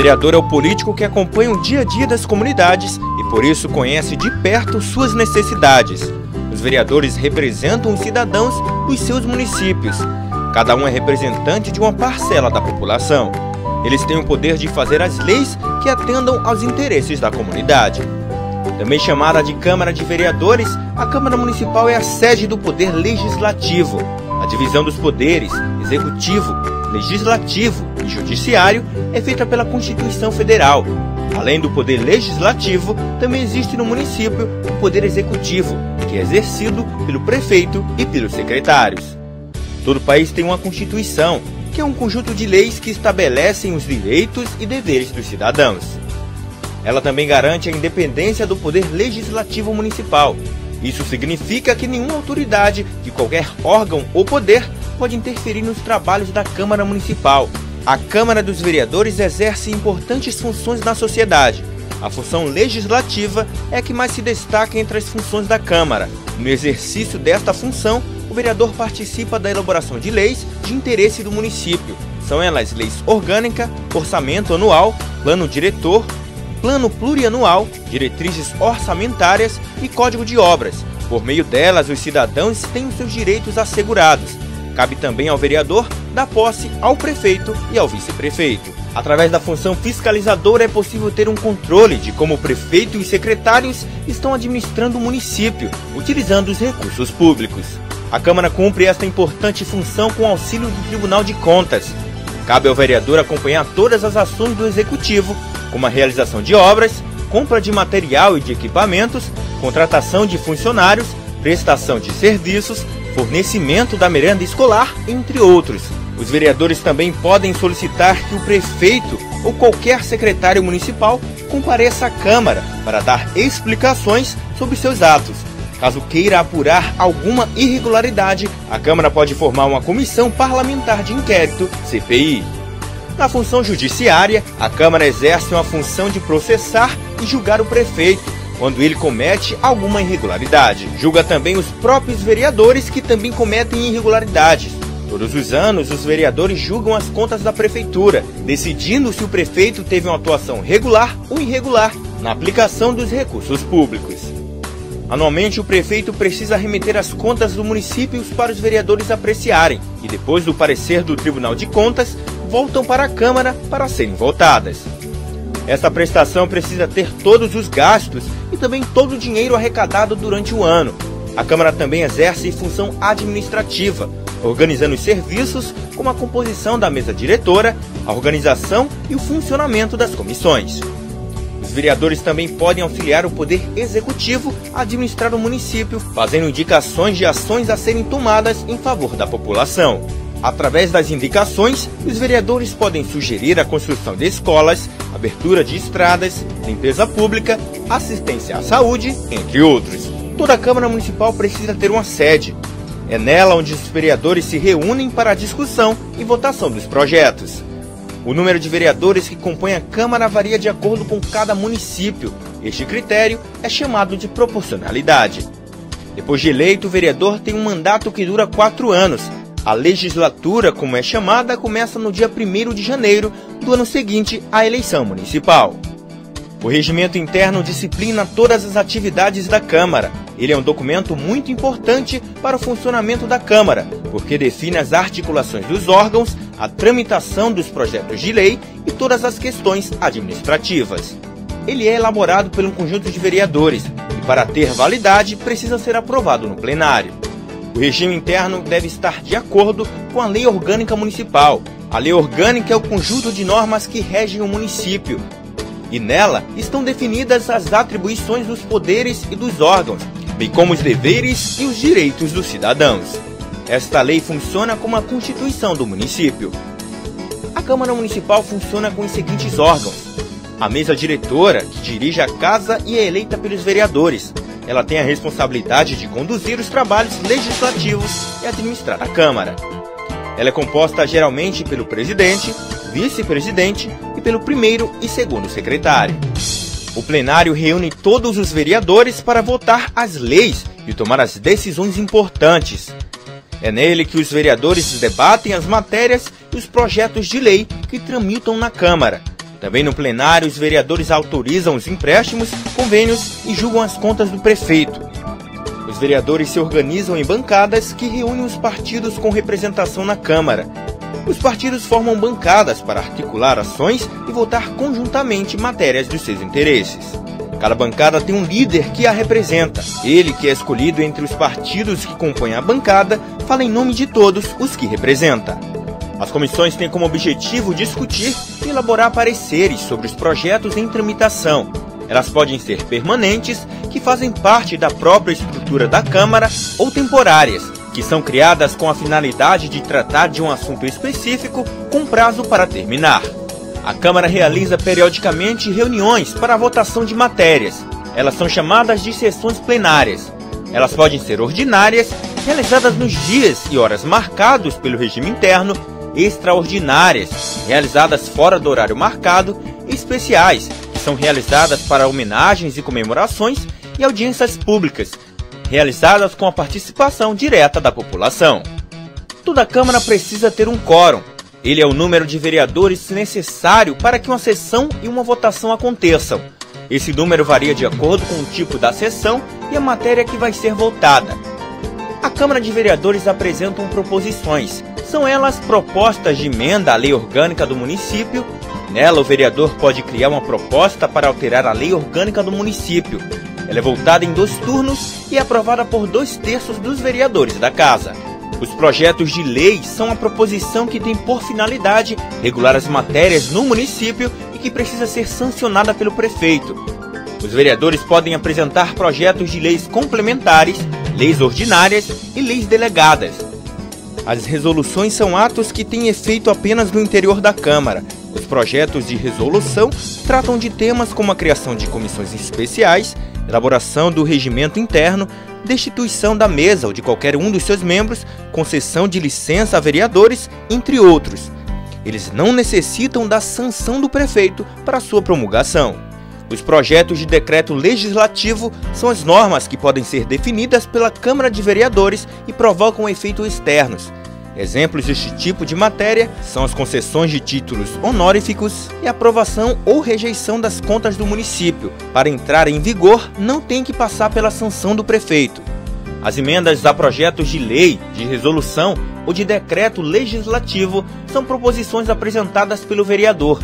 vereador é o político que acompanha o dia a dia das comunidades e por isso conhece de perto suas necessidades. Os vereadores representam os cidadãos dos seus municípios. Cada um é representante de uma parcela da população. Eles têm o poder de fazer as leis que atendam aos interesses da comunidade. Também chamada de Câmara de Vereadores, a Câmara Municipal é a sede do Poder Legislativo. A divisão dos poderes, Executivo, Legislativo e Judiciário, é feita pela Constituição Federal. Além do Poder Legislativo, também existe no município o Poder Executivo, que é exercido pelo prefeito e pelos secretários. Todo país tem uma Constituição, que é um conjunto de leis que estabelecem os direitos e deveres dos cidadãos. Ela também garante a independência do Poder Legislativo Municipal. Isso significa que nenhuma autoridade de qualquer órgão ou poder pode interferir nos trabalhos da Câmara Municipal. A Câmara dos Vereadores exerce importantes funções na sociedade. A função legislativa é a que mais se destaca entre as funções da Câmara. No exercício desta função, o vereador participa da elaboração de leis de interesse do município. São elas leis orgânica, orçamento anual, plano diretor, plano plurianual, diretrizes orçamentárias e código de obras. Por meio delas, os cidadãos têm os seus direitos assegurados. Cabe também ao vereador dar posse ao prefeito e ao vice-prefeito. Através da função fiscalizadora é possível ter um controle de como o prefeito e os secretários estão administrando o município, utilizando os recursos públicos. A Câmara cumpre esta importante função com auxílio do Tribunal de Contas. Cabe ao vereador acompanhar todas as ações do Executivo, como a realização de obras, compra de material e de equipamentos, contratação de funcionários, prestação de serviços, fornecimento da merenda escolar, entre outros. Os vereadores também podem solicitar que o prefeito ou qualquer secretário municipal compareça à Câmara para dar explicações sobre seus atos. Caso queira apurar alguma irregularidade, a Câmara pode formar uma comissão parlamentar de inquérito, CPI. Na função judiciária, a Câmara exerce uma função de processar e julgar o prefeito, quando ele comete alguma irregularidade. Julga também os próprios vereadores que também cometem irregularidades. Todos os anos, os vereadores julgam as contas da prefeitura, decidindo se o prefeito teve uma atuação regular ou irregular na aplicação dos recursos públicos. Anualmente, o prefeito precisa remeter as contas do município para os vereadores apreciarem e, depois do parecer do Tribunal de Contas, voltam para a Câmara para serem votadas. Esta prestação precisa ter todos os gastos e também todo o dinheiro arrecadado durante o ano. A Câmara também exerce função administrativa, organizando os serviços como a composição da mesa diretora, a organização e o funcionamento das comissões. Os vereadores também podem auxiliar o Poder Executivo a administrar o município, fazendo indicações de ações a serem tomadas em favor da população. Através das indicações, os vereadores podem sugerir a construção de escolas, abertura de estradas, limpeza pública, assistência à saúde, entre outros. Toda a Câmara Municipal precisa ter uma sede. É nela onde os vereadores se reúnem para a discussão e votação dos projetos. O número de vereadores que compõem a Câmara varia de acordo com cada município. Este critério é chamado de proporcionalidade. Depois de eleito, o vereador tem um mandato que dura 4 anos. A legislatura, como é chamada, começa no dia 1º de janeiro do ano seguinte à eleição municipal. O regimento interno disciplina todas as atividades da Câmara. Ele é um documento muito importante para o funcionamento da Câmara, porque define as articulações dos órgãos, a tramitação dos projetos de lei e todas as questões administrativas. Ele é elaborado por um conjunto de vereadores e, para ter validade, precisa ser aprovado no plenário. O regime interno deve estar de acordo com a Lei Orgânica Municipal. A Lei Orgânica é o conjunto de normas que regem o município, e nela estão definidas as atribuições dos poderes e dos órgãos, bem como os deveres e os direitos dos cidadãos. Esta lei funciona como a Constituição do município. A Câmara Municipal funciona com os seguintes órgãos: a mesa diretora, que dirige a casa e é eleita pelos vereadores. Ela tem a responsabilidade de conduzir os trabalhos legislativos e administrar a Câmara. Ela é composta geralmente pelo presidente, vice-presidente e pelo primeiro e segundo secretário. O plenário reúne todos os vereadores para votar as leis e tomar as decisões importantes. É nele que os vereadores debatem as matérias e os projetos de lei que tramitam na Câmara. Também no plenário, os vereadores autorizam os empréstimos, convênios e julgam as contas do prefeito. Os vereadores se organizam em bancadas que reúnem os partidos com representação na Câmara. Os partidos formam bancadas para articular ações e votar conjuntamente matérias dos seus interesses. Cada bancada tem um líder que a representa. Ele, que é escolhido entre os partidos que compõem a bancada, fala em nome de todos os que representa. As comissões têm como objetivo discutir e elaborar pareceres sobre os projetos em tramitação. Elas podem ser permanentes, que fazem parte da própria estrutura da Câmara, ou temporárias, que são criadas com a finalidade de tratar de um assunto específico com prazo para terminar. A Câmara realiza periodicamente reuniões para a votação de matérias. Elas são chamadas de sessões plenárias. Elas podem ser ordinárias, realizadas nos dias e horas marcados pelo regime interno, extraordinárias, realizadas fora do horário marcado, e especiais, que são realizadas para homenagens e comemorações, e audiências públicas, realizadas com a participação direta da população. Toda Câmara precisa ter um quórum. Ele é o número de vereadores necessário para que uma sessão e uma votação aconteçam. Esse número varia de acordo com o tipo da sessão e a matéria que vai ser votada. A Câmara de Vereadores apresentam proposições. São elas propostas de emenda à lei orgânica do município. Nela, o vereador pode criar uma proposta para alterar a lei orgânica do município. Ela é votada em 2 turnos e é aprovada por 2/3 dos vereadores da Casa. Os projetos de lei são a proposição que tem por finalidade regular as matérias no município e que precisa ser sancionada pelo prefeito. Os vereadores podem apresentar projetos de leis complementares, leis ordinárias e leis delegadas. As resoluções são atos que têm efeito apenas no interior da Câmara. Os projetos de resolução tratam de temas como a criação de comissões especiais, elaboração do regimento interno, destituição da mesa ou de qualquer um dos seus membros, concessão de licença a vereadores, entre outros. Eles não necessitam da sanção do prefeito para sua promulgação. Os projetos de decreto legislativo são as normas que podem ser definidas pela Câmara de Vereadores e provocam efeitos externos. Exemplos deste tipo de matéria são as concessões de títulos honoríficos e a aprovação ou rejeição das contas do município. Para entrar em vigor, não tem que passar pela sanção do prefeito. As emendas a projetos de lei, de resolução ou de decreto legislativo são proposições apresentadas pelo vereador,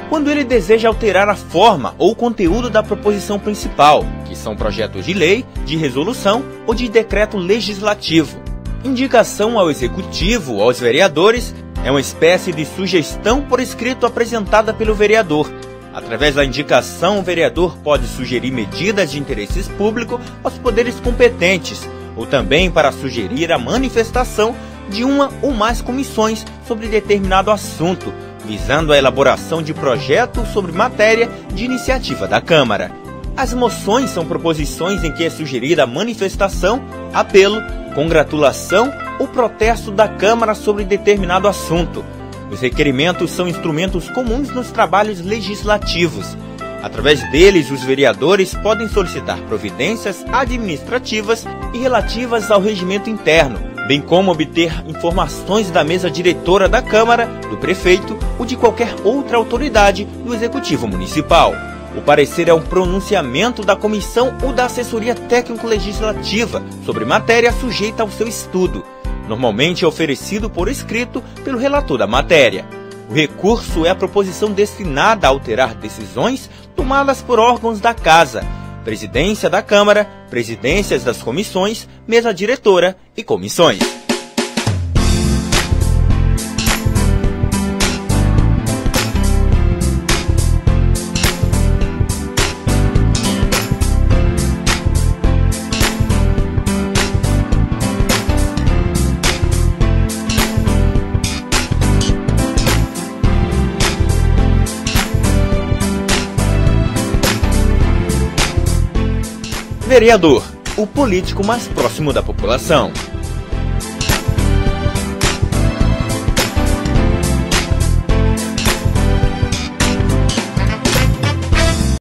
quando ele deseja alterar a forma ou conteúdo da proposição principal, que são projetos de lei, de resolução ou de decreto legislativo. Indicação ao Executivo ou aos vereadores é uma espécie de sugestão por escrito apresentada pelo vereador. Através da indicação, o vereador pode sugerir medidas de interesse público aos poderes competentes, ou também para sugerir a manifestação de uma ou mais comissões sobre determinado assunto, visando a elaboração de projeto sobre matéria de iniciativa da Câmara. As moções são proposições em que é sugerida a manifestação, apelo, congratulação ou protesto da Câmara sobre determinado assunto. Os requerimentos são instrumentos comuns nos trabalhos legislativos. Através deles, os vereadores podem solicitar providências administrativas e relativas ao regimento interno, bem como obter informações da mesa diretora da Câmara, do prefeito ou de qualquer outra autoridade do Executivo Municipal. O parecer é um pronunciamento da comissão ou da assessoria técnico-legislativa sobre matéria sujeita ao seu estudo. Normalmente é oferecido por escrito pelo relator da matéria. O recurso é a proposição destinada a alterar decisões tomadas por órgãos da Casa, Presidência da Câmara, Presidências das Comissões, Mesa Diretora e Comissões. Vereador, o político mais próximo da população.